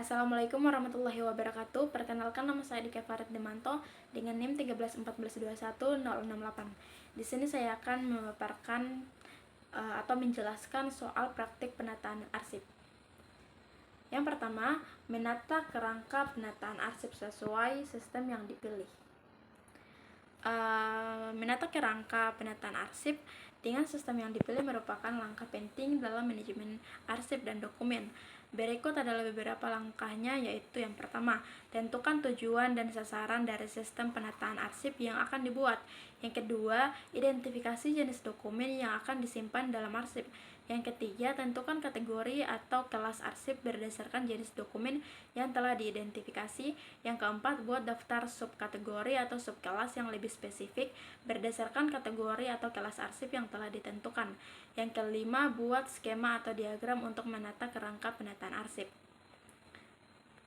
Assalamualaikum warahmatullahi wabarakatuh. Perkenalkan, nama saya Dika Farid Demanto dengan NIM 1314210068. Di sini saya akan memaparkan atau menjelaskan soal praktik penataan arsip. Yang pertama, menata kerangka penataan arsip sesuai sistem yang dipilih. Menata kerangka penataan arsip dengan sistem yang dipilih merupakan langkah penting dalam manajemen arsip dan dokumen. Berikut adalah beberapa langkahnya, yaitu yang pertama, tentukan tujuan dan sasaran dari sistem penataan arsip yang akan dibuat. Yang kedua, identifikasi jenis dokumen yang akan disimpan dalam arsip. Yang ketiga, tentukan kategori atau kelas arsip berdasarkan jenis dokumen yang telah diidentifikasi. Yang keempat, buat daftar subkategori atau subkelas yang lebih spesifik berdasarkan kategori atau kelas arsip yang telah ditentukan. Yang kelima, buat skema atau diagram untuk menata kerangka penataan arsip.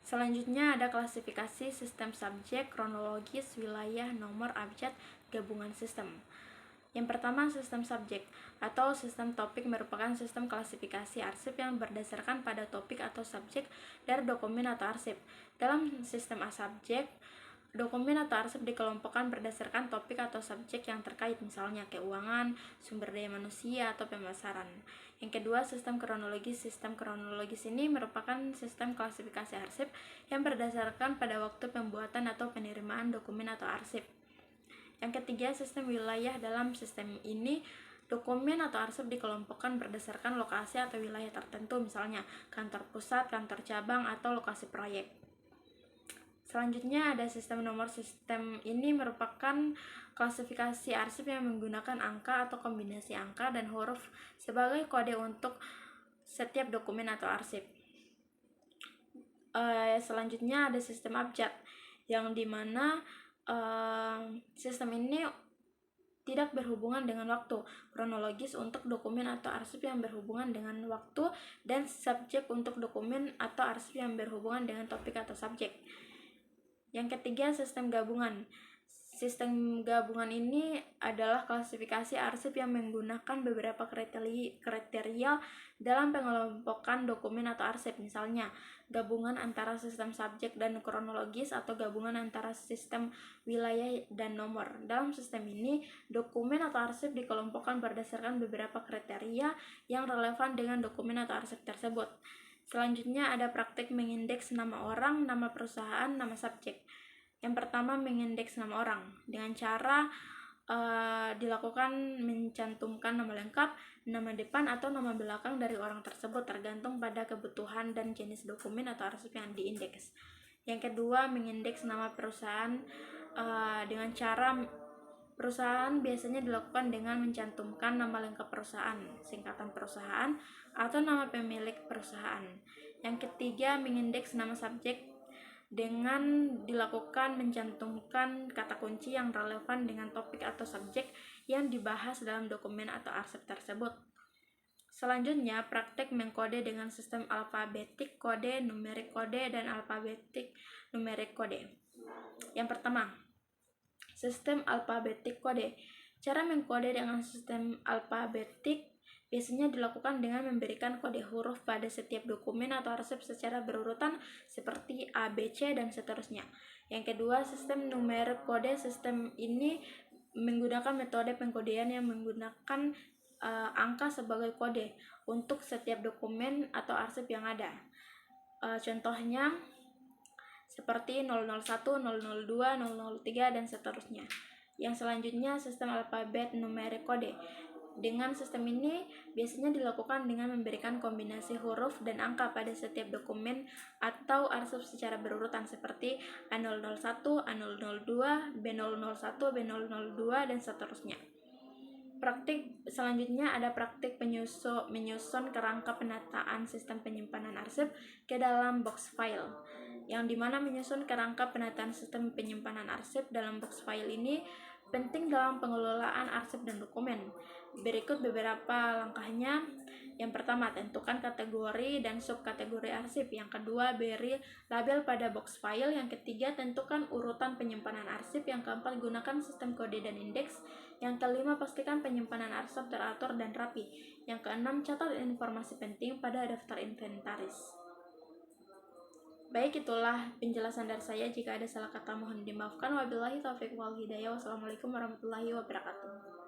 Selanjutnya ada klasifikasi sistem subjek, kronologis, wilayah, nomor, abjad, gabungan sistem. Yang pertama, sistem subjek atau sistem topik merupakan sistem klasifikasi arsip yang berdasarkan pada topik atau subjek dari dokumen atau arsip. Dalam sistem subjek, dokumen atau arsip dikelompokkan berdasarkan topik atau subjek yang terkait, misalnya keuangan, sumber daya manusia, atau pemasaran. Yang kedua, sistem kronologis. Sistem kronologis ini merupakan sistem klasifikasi arsip yang berdasarkan pada waktu pembuatan atau penerimaan dokumen atau arsip. Yang ketiga, sistem wilayah. Dalam sistem ini, dokumen atau arsip dikelompokkan berdasarkan lokasi atau wilayah tertentu, misalnya kantor pusat, kantor cabang, atau lokasi proyek. Selanjutnya ada sistem nomor. Sistem ini merupakan klasifikasi arsip yang menggunakan angka atau kombinasi angka dan huruf sebagai kode untuk setiap dokumen atau arsip. Selanjutnya ada sistem abjad, yang dimana sistem ini tidak berhubungan dengan waktu, kronologis untuk dokumen atau arsip yang berhubungan dengan waktu, dan subjek untuk dokumen atau arsip yang berhubungan dengan topik atau subjek. Yang ketiga, sistem gabungan. Sistem gabungan ini adalah klasifikasi arsip yang menggunakan beberapa kriteria dalam pengelompokan dokumen atau arsip, misalnya gabungan antara sistem subjek dan kronologis atau gabungan antara sistem wilayah dan nomor. Dalam sistem ini, dokumen atau arsip dikelompokkan berdasarkan beberapa kriteria yang relevan dengan dokumen atau arsip tersebut. Selanjutnya ada praktik mengindeks nama orang, nama perusahaan, nama subjek. Yang pertama, mengindeks nama orang dengan cara dilakukan mencantumkan nama lengkap, nama depan atau nama belakang dari orang tersebut tergantung pada kebutuhan dan jenis dokumen atau arsip yang diindeks. Yang kedua, mengindeks nama perusahaan dengan cara perusahaan biasanya dilakukan dengan mencantumkan nama lengkap perusahaan, singkatan perusahaan, atau nama pemilik perusahaan. Yang ketiga, mengindeks nama subjek dengan dilakukan mencantumkan kata kunci yang relevan dengan topik atau subjek yang dibahas dalam dokumen atau arsip tersebut. Selanjutnya, praktek mengkode dengan sistem alfabetik kode, numerik kode, dan alfabetik numerik kode. Yang pertama, sistem alfabetik kode. Cara mengkode dengan sistem alfabetik biasanya dilakukan dengan memberikan kode huruf pada setiap dokumen atau arsip secara berurutan seperti A, B, C, dan seterusnya. Yang kedua, sistem numerik kode. Sistem ini menggunakan metode pengkodean yang menggunakan angka sebagai kode untuk setiap dokumen atau arsip yang ada. Contohnya seperti 001, 002, 003, dan seterusnya. Yang selanjutnya, sistem alfabet numerik kode. Dengan sistem ini biasanya dilakukan dengan memberikan kombinasi huruf dan angka pada setiap dokumen atau arsip secara berurutan seperti A001, A002, B001, B002, dan seterusnya. Praktik selanjutnya ada praktik menyusun kerangka penataan sistem penyimpanan arsip ke dalam box file, yang dimana menyusun kerangka penataan sistem penyimpanan arsip dalam box file ini penting dalam pengelolaan arsip dan dokumen. Berikut beberapa langkahnya. Yang pertama, tentukan kategori dan subkategori arsip. Yang kedua, beri label pada box file. Yang ketiga, tentukan urutan penyimpanan arsip. Yang keempat, gunakan sistem kode dan indeks. Yang kelima, pastikan penyimpanan arsip teratur dan rapi. Yang keenam, catat informasi penting pada daftar inventaris. Baik, itulah penjelasan dari saya. Jika ada salah kata mohon dimaafkan. Wabillahi taufiq wal hidayah. Wassalamualaikum warahmatullahi wabarakatuh.